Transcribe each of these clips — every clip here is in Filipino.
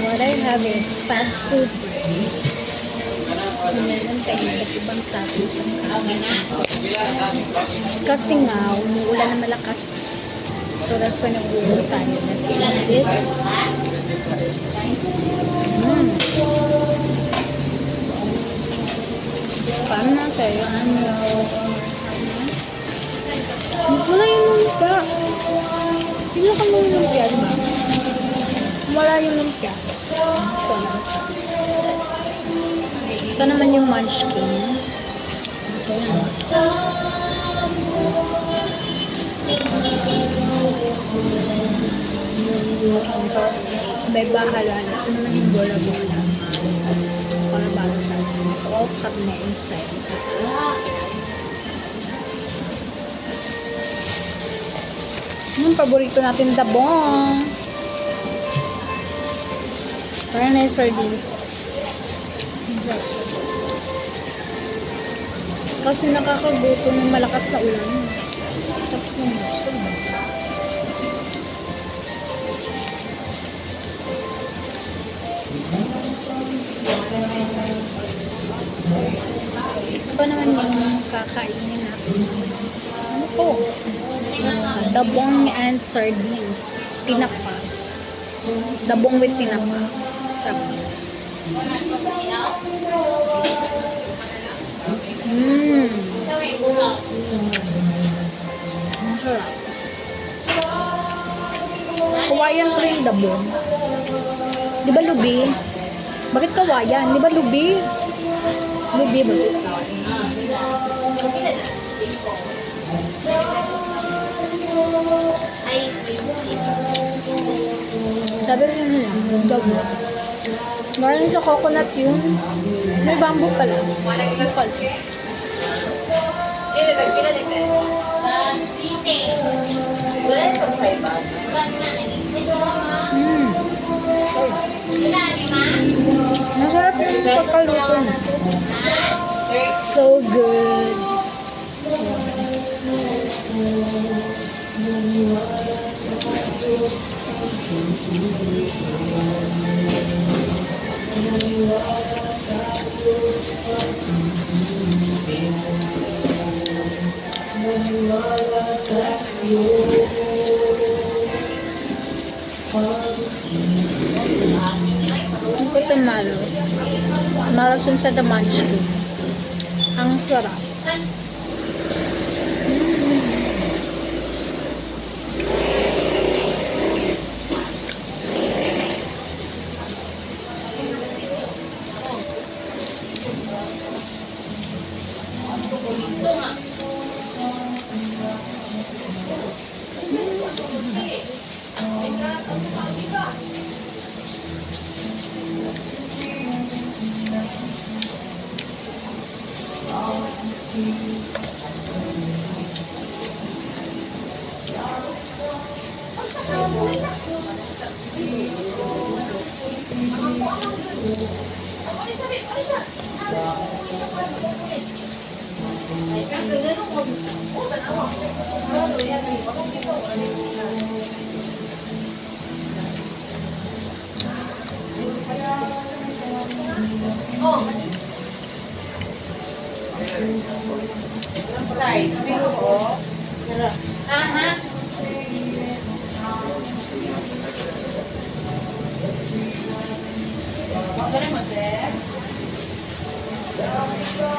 What I have is fast food. Meron tayo iba't ibang topic. Kasi nga, umuulan na malakas. So that's why nag-uulong tayo. Let's eat this. Paano na tayo? Wala yung lumpia. Hindi ka mo yung lumpia, diba? Wala yung lumpia. Ito naman yung munchkin. May bahala na. Ito naman yung bola-bola. Para bago sa atin. So, all karne inside. Yung paborito natin, dabong. Parang na yung sardines. Kasi nakakagutom ng malakas na ulan. Tapos na gusto. Ito ba naman yung kakainin natin? Ano po? Dabong and sardines. Tinapa. Dabong with tinapa. Sarap. Masarap. Kawayan ko yung dabong. Di ba lubi? Bakit kawayan? Di ba lubi? Lubi ba? Sabi ko nila, dabong. Galing sa coconut yun. May bamboo pala. Bukal. Masarap yung pagkaluto na. So good. Ito malos. Malos yung sa the munchkin. Ang sarap. Size, pero ko. Aha. Magaling mo, sir. Oh.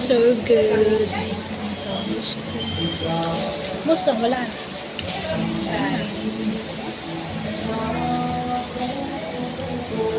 So good. Musta wala.